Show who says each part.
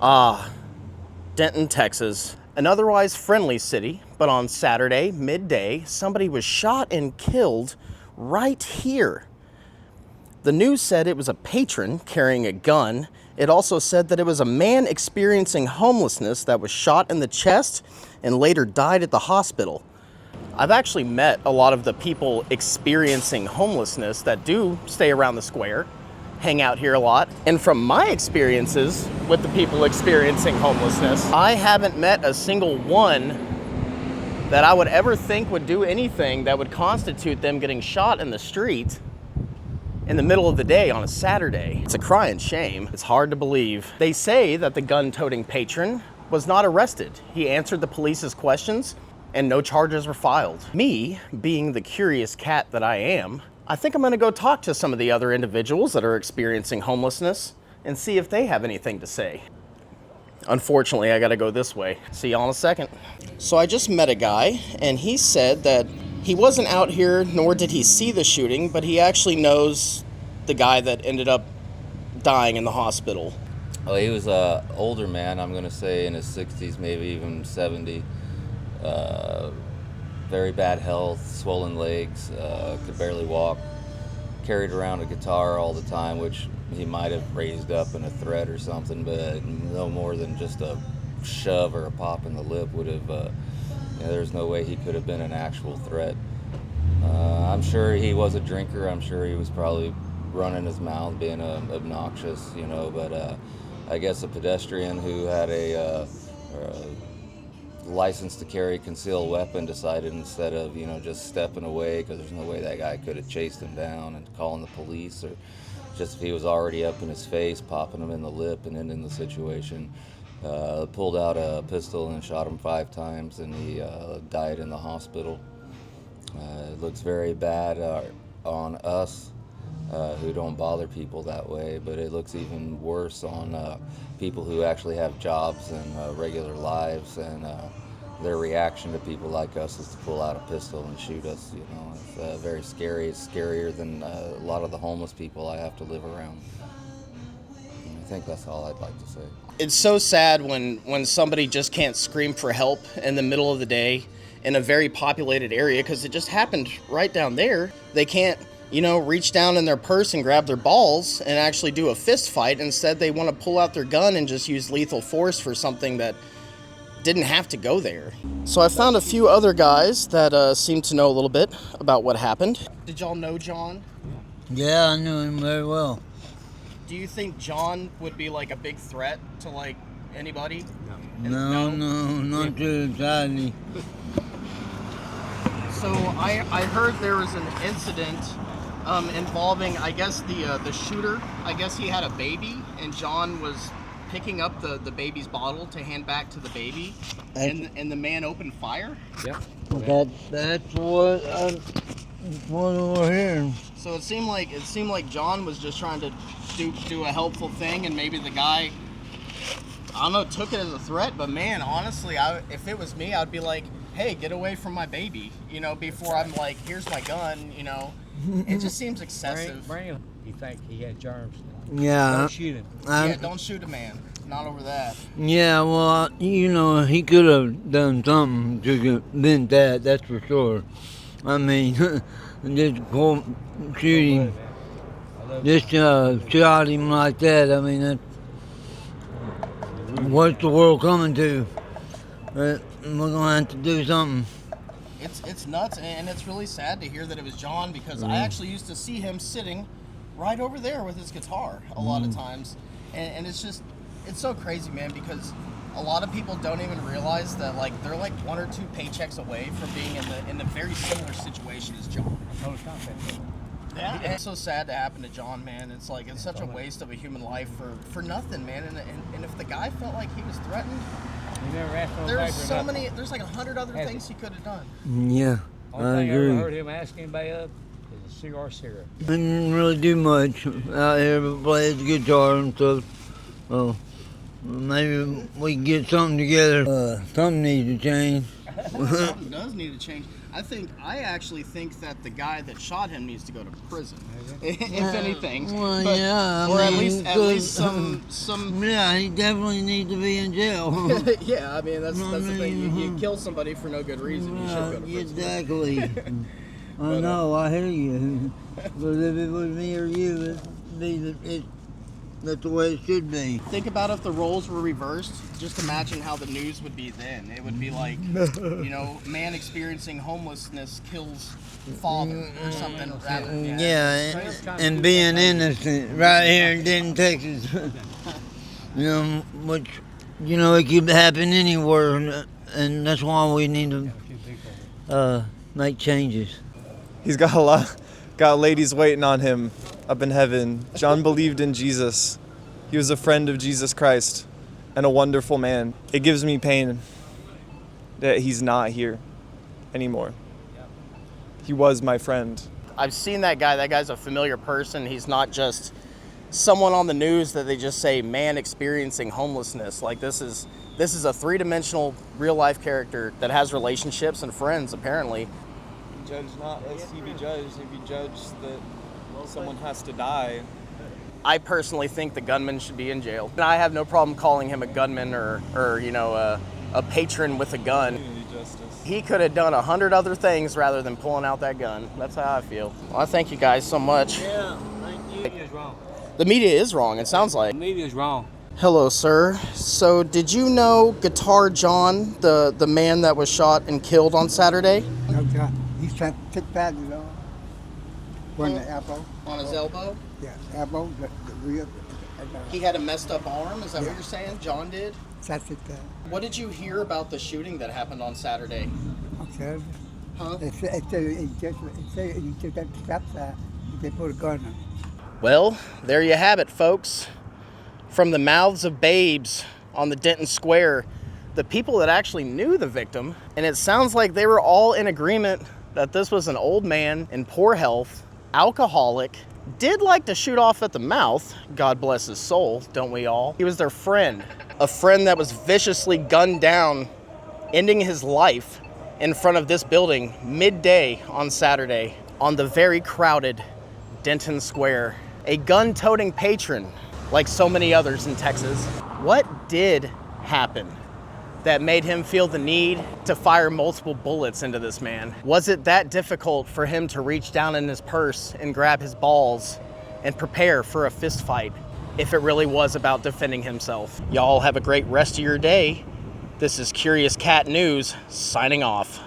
Speaker 1: Denton, Texas, an otherwise friendly city, but on Saturday, midday, somebody was shot and killed right here. The news said it was a patron carrying a gun. It also said that it was a man experiencing homelessness that was shot in the chest and later died at the hospital. I've actually met a lot of the people experiencing homelessness that do stay around the square, hang out here a lot. And from my experiences with the people experiencing homelessness, I haven't met a single one that I would ever think would do anything that would constitute them getting shot in the street in the middle of the day on a Saturday. It's a crying shame. It's hard to believe. They say that the gun-toting patron was not arrested. He answered the police's questions and no charges were filed. Me, being the curious cat that I am, I think I'm gonna go talk to some of the other individuals that are experiencing homelessness and see if they have anything to say. Unfortunately, I gotta go this way. See y'all in a second. So I just met a guy and he said that he wasn't out here, nor did he see the shooting, but he actually knows the guy that ended up dying in the hospital.
Speaker 2: Oh, he was an older man, I'm gonna say in his 60s, maybe even 70. Very bad health, swollen legs, could barely walk, carried around a guitar all the time, which he might have raised up in a threat or something, but no more than just a shove or a pop in the lip would have, there's no way he could have been an actual threat. I'm sure he was a drinker. I'm sure he was probably running his mouth, being obnoxious, but I guess a pedestrian who had a license to carry a concealed weapon decided instead of, just stepping away, because there's no way that guy could have chased him down and calling the police, or just if he was already up in his face, popping him in the lip and ending the situation. Pulled out a pistol and shot him 5 times, and he died in the hospital. It looks very bad on us who don't bother people that way, but it looks even worse on people who actually have jobs and regular lives, and their reaction to people like us is to pull out a pistol and shoot us. It's very scary. It's scarier than a lot of the homeless people I have to live around. And I think that's all I'd like to say.
Speaker 1: It's so sad when somebody just can't scream for help in the middle of the day in a very populated area, because it just happened right down there. They can't, reach down in their purse and grab their balls and actually do a fist fight. Instead, they want to pull out their gun and just use lethal force for something that didn't have to go there. So I found a few other guys that seem to know a little bit about what happened. Did y'all know John?
Speaker 3: Yeah, I knew him very well.
Speaker 1: Do you think John would be like a big threat to anybody?
Speaker 3: No, not to society.
Speaker 1: So I heard there was an incident involving, I guess, the shooter. I guess he had a baby, and John was picking up the baby's bottle to hand back to the baby, and the man opened fire?
Speaker 2: Yep.
Speaker 3: That's what we're hearing.
Speaker 1: So it seemed like John was just trying to do a helpful thing, and maybe the guy, I don't know, took it as a threat. But man, honestly, if it was me, I'd be like, hey, get away from my baby, before I'm like, here's my gun, It just seems excessive.
Speaker 4: Bring him. You think he had germs?
Speaker 3: Yeah.
Speaker 4: Don't shoot him.
Speaker 1: Yeah, don't shoot a man. Not over that.
Speaker 3: Yeah, well, he could have done something to prevent that, that's for sure. I mean, just cold shooting, just shot him like that. I mean, that's what's the world coming to? But we're going to have to do something.
Speaker 1: It's nuts, and it's really sad to hear that it was John, because I actually used to see him sitting right over there with his guitar a lot of times, and it's so crazy, man, because a lot of people don't even realize that they're 1 or 2 paychecks away from being in the very similar situation as John. Yeah, and it's so sad to happen to John, man. It's such a waste of a human life for nothing, man. And if the guy felt like he was threatened, there's 100 other things he could have done.
Speaker 3: Yeah, I agree.
Speaker 4: I ever heard him ask anybody of is a cigar cigarette.
Speaker 3: I didn't really do much out here, but play the guitar and stuff. Well, maybe we can get something together. Something needs to change.
Speaker 1: Something does need to change. I actually think that the guy that shot him needs to go to prison, if anything.
Speaker 3: Well,
Speaker 1: But-
Speaker 3: yeah,
Speaker 1: or at
Speaker 3: mean,
Speaker 1: least some.
Speaker 3: Yeah, he definitely needs to be in jail.
Speaker 1: Yeah, I mean that's the thing. You kill somebody for no good reason, you should go to prison.
Speaker 3: Exactly. I know, I hear you. But if it was me or you, that's the way it should be.
Speaker 1: Think about if the roles were reversed. Just imagine how the news would be then. It would be like, man experiencing homelessness kills father or something.
Speaker 3: Yeah, and being innocent right here in Denton, Texas. Which, it could happen anywhere, and that's why we need to make changes.
Speaker 5: He's got ladies waiting on him up in heaven. John believed in Jesus. He was a friend of Jesus Christ and a wonderful man. It gives me pain that he's not here anymore. He was my friend.
Speaker 1: I've seen that guy. That guy's a familiar person. He's not just someone on the news that they just say, man experiencing homelessness. Like this is a three-dimensional real-life character that has relationships and friends, apparently.
Speaker 5: Judge not as he be judged. If you judge that someone has to die.
Speaker 1: I personally think the gunman should be in jail. And I have no problem calling him a gunman or a patron with a gun.
Speaker 5: Community justice.
Speaker 1: He could have done 100 other things rather than pulling out that gun. That's how I feel. Well, I thank you guys so much.
Speaker 4: Yeah, thank you. The media is wrong.
Speaker 1: The media is wrong, it sounds like.
Speaker 4: The media is wrong.
Speaker 1: Hello, sir. So, did you know Guitar John, the man that was shot and killed on Saturday?
Speaker 6: Okay. He's trying to take badges on. One the elbow.
Speaker 1: On his elbow?
Speaker 6: Yeah, elbow, the real.
Speaker 1: He had a messed up arm? Is that what
Speaker 6: Yeah.
Speaker 1: you're saying? John did?
Speaker 6: That's it.
Speaker 1: What did you hear about the shooting that happened on Saturday?
Speaker 6: Okay.
Speaker 1: Huh?
Speaker 6: It said you took that stop sign, they put a gun on.
Speaker 1: Well, there you have it, folks. From the mouths of babes on the Denton Square, the people that actually knew the victim, and it sounds like they were all in agreement that this was an old man in poor health, alcoholic, did like to shoot off at the mouth, God bless his soul, don't we all? He was their friend, a friend that was viciously gunned down, ending his life in front of this building midday on Saturday on the very crowded Denton Square. A gun-toting patron, like so many others in Texas. What did happen that made him feel the need to fire multiple bullets into this man? Was it that difficult for him to reach down in his purse and grab his balls and prepare for a fist fight if it really was about defending himself? Y'all have a great rest of your day. This is Curious Cat News, signing off.